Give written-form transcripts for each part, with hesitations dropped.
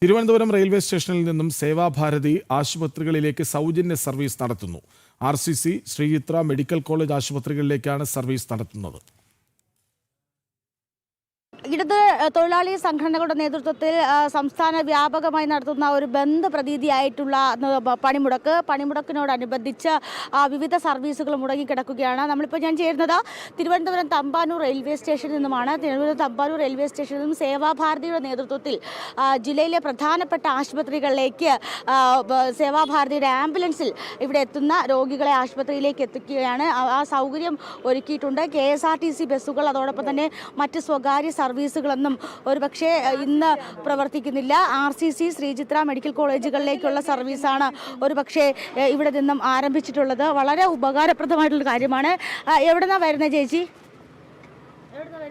Thiruvananthapuram railway സ്റ്റേഷനിൽ നിന്നും സേവാഭാരതി ആശുപത്രികളിലേക്ക് സൗജന്യ സർവീസ് നടത്തുന്നു. RCC, ശ്രീചിത്ര മെഡിക്കൽ കോളേജ് ആശുപത്രികളിലേക്കാണ് സർവീസ് നടത്തുന്നത്. ഇടത് തൊഴിലാളി സംഘടനകളുടെ നേതൃത്വത്തിൽ സംസ്ഥാന വ്യാപകമായി നടത്തുന്ന ഒരു ബന്ദ് പ്രതീതിയായിട്ടുള്ള പണിമുടക്കിനോടനുബന്ധിച്ച് വിവിധ സർവീസുകൾ മുടങ്ങിക്കിടക്കുകയാണ്. നമ്മളിപ്പോൾ ഞാൻ ചേരുന്നത് തിരുവനന്തപുരം തമ്പാനൂർ റെയിൽവേ സ്റ്റേഷനിൽ നിന്നുമാണ്. തിരുവനന്തപുരം തമ്പാനൂർ റെയിൽവേ സ്റ്റേഷനിൽ നിന്നും സേവാഭാരതിയുടെ നേതൃത്വത്തിൽ ജില്ലയിലെ പ്രധാനപ്പെട്ട ആശുപത്രികളിലേക്ക് സേവാഭാരതിയുടെ ആംബുലൻസിൽ ഇവിടെ എത്തുന്ന രോഗികളെ ആശുപത്രിയിലേക്ക് എത്തിക്കുകയാണ്. ആ സൗകര്യം ഒരുക്കിയിട്ടുണ്ട്. KSRTC ബസ്സുകൾ അതോടൊപ്പം തന്നെ മറ്റ് സ്വകാര്യ സർവീസുകളൊന്നും ഒരുപക്ഷെ ഇന്ന് പ്രവർത്തിക്കുന്നില്ല. RCC, ശ്രീചിത്ര മെഡിക്കൽ കോളേജുകളിലേക്കുള്ള സർവീസാണ് ഒരുപക്ഷെ ഇവിടെ നിന്നും ആരംഭിച്ചിട്ടുള്ളത്. വളരെ ഉപകാരപ്രദമായിട്ടുള്ള കാര്യമാണ്. എവിടെ നിന്നാണ് വരുന്നത് ചേച്ചി?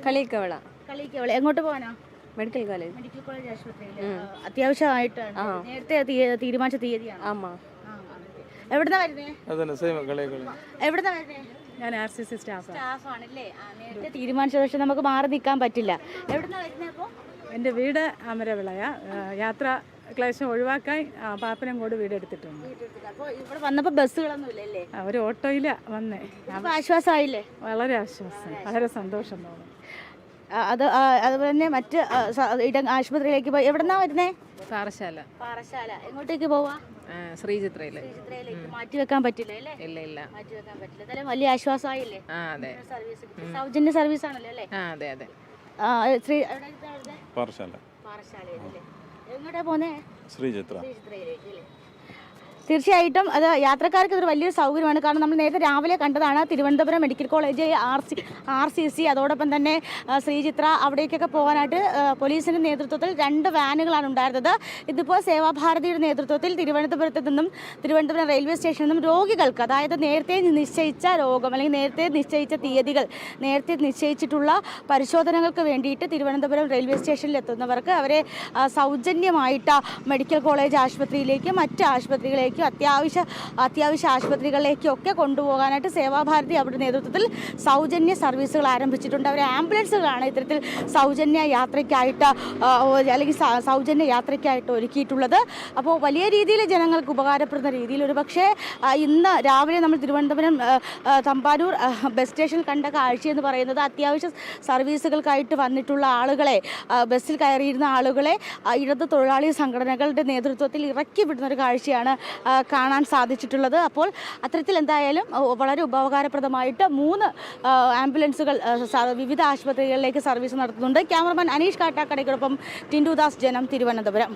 കളിക്കവള. എങ്ങോട്ട് പോകാനാ? മെഡിക്കൽ കോളേജ് ആശുപത്രിയിൽ അത്യാവശ്യമായിട്ടാണ്. നേരത്തെ തീരുമാനിച്ച തീയതിയാണ്. എവിടുന്നാ വരുന്നേ? എവിടുന്നാ വരുന്നേ? ഞാൻ RCC സ്റ്റാഫാണല്ലേ. നേരത്തെ തീരുമാനിച്ച പക്ഷേ നമുക്ക് മാറി നിൽക്കാൻ പറ്റില്ല. എവിടുന്നാ വരുന്നത്? അപ്പോൾ എൻ്റെ വീട് അമരവിളയ. യാത്ര ക്ലേശം ഒഴിവാക്കാൻ പാപ്പനംകോട് വീട് എടുത്തിട്ടുണ്ട്. അപ്പോൾ ഇവിടെ വന്നപ്പോൾ ബസ്സുകളൊന്നും ഇല്ലല്ലേ? ഒരു ഓട്ടോയില വന്നേ. ആശ്വാസമായില്ലേ? വളരെ ആശ്വാസം, വളരെ സന്തോഷം തോന്നുന്നു. അതുപോലെ തന്നെ മറ്റ് ആശുപത്രിയിലേക്ക് പോയി. എവിടെന്നാ വരുന്നേ? പാറശാല. എങ്ങോട്ടേക്ക് പോവാ? ശ്രീചിത്രയിലേക്ക്. മാറ്റി വെക്കാൻ പറ്റില്ല അല്ലേ? ഇല്ല മാറ്റി വെക്കാൻ പറ്റില്ല. എന്തായാലും വലിയ ആശ്വാസമായില്ലേ? അതെ. സൗജന്യ സർവീസ് ആണല്ലോ അല്ലേ? അതെ. എങ്ങോട്ടാ പോന്നേ? ശ്രീചിത്രയിലേക്ക്. തീർച്ചയായിട്ടും അത് യാത്രക്കാർക്ക് ഇതൊരു വലിയൊരു സൗകര്യമാണ്. കാരണം നമ്മൾ നേരത്തെ രാവിലെ കണ്ടതാണ് തിരുവനന്തപുരം മെഡിക്കൽ കോളേജ്, RCC, അതോടൊപ്പം തന്നെ ശ്രീചിത്ര, അവിടേക്കൊക്കെ പോകാനായിട്ട് പോലീസിൻ്റെ നേതൃത്വത്തിൽ 2 വാനുകളാണ് ഉണ്ടായിരുന്നത്. ഇതിപ്പോൾ സേവാഭാരതിയുടെ നേതൃത്വത്തിൽ തിരുവനന്തപുരം റെയിൽവേ സ്റ്റേഷനിൽ നിന്നും രോഗികൾക്ക്, അതായത് നേരത്തെ നിശ്ചയിച്ച രോഗം അല്ലെങ്കിൽ നേരത്തെ നിശ്ചയിച്ച തീയതികൾ, നേരത്തെ നിശ്ചയിച്ചിട്ടുള്ള പരിശോധനകൾക്ക് വേണ്ടിയിട്ട് തിരുവനന്തപുരം റെയിൽവേ സ്റ്റേഷനിൽ എത്തുന്നവർക്ക് അവരെ സൗജന്യമായിട്ട് മെഡിക്കൽ കോളേജ് ആശുപത്രിയിലേക്കും മറ്റ് ആശുപത്രികളിലേക്കും അത്യാവശ്യ ആശുപത്രികളിലേക്കും ഒക്കെ കൊണ്ടുപോകാനായിട്ട് സേവാഭാരതി അവരുടെ നേതൃത്വത്തിൽ സൗജന്യ സർവീസുകൾ ആരംഭിച്ചിട്ടുണ്ട്. അവർ ആംബുലൻസുകളാണ് ഇത്തരത്തിൽ സൗജന്യ യാത്രയ്ക്കായിട്ട് ഒരുക്കിയിട്ടുള്ളത്. അപ്പോൾ വലിയ രീതിയിൽ ജനങ്ങൾക്ക് ഉപകാരപ്പെടുന്ന രീതിയിൽ ഒരുപക്ഷെ ഇന്ന് രാവിലെ നമ്മൾ തിരുവനന്തപുരം തമ്പാനൂർ ബസ് സ്റ്റേഷനിൽ കണ്ട കാഴ്ചയെന്ന് പറയുന്നത് അത്യാവശ്യ സർവീസുകൾക്കായിട്ട് വന്നിട്ടുള്ള ആളുകളെ, ബസ്സിൽ കയറിയിരുന്ന ആളുകളെ ഇടത് തൊഴിലാളി സംഘടനകളുടെ നേതൃത്വത്തിൽ ഇറക്കി വിടുന്നൊരു കാഴ്ചയാണ് കാണാൻ സാധിച്ചിട്ടുള്ളത്. അപ്പോൾ അത്തരത്തിൽ എന്തായാലും വളരെ ഉപകാരപ്രദമായിട്ട് 3 ആംബുലൻസുകൾ വിവിധ ആശുപത്രികളിലേക്ക് സർവീസ് നടത്തുന്നുണ്ട്. ക്യാമറമാൻ അനീഷ് കാട്ടാക്കടയ്ക്കൊപ്പം ടിൻഡു ദാസ്, ജനം, തിരുവനന്തപുരം.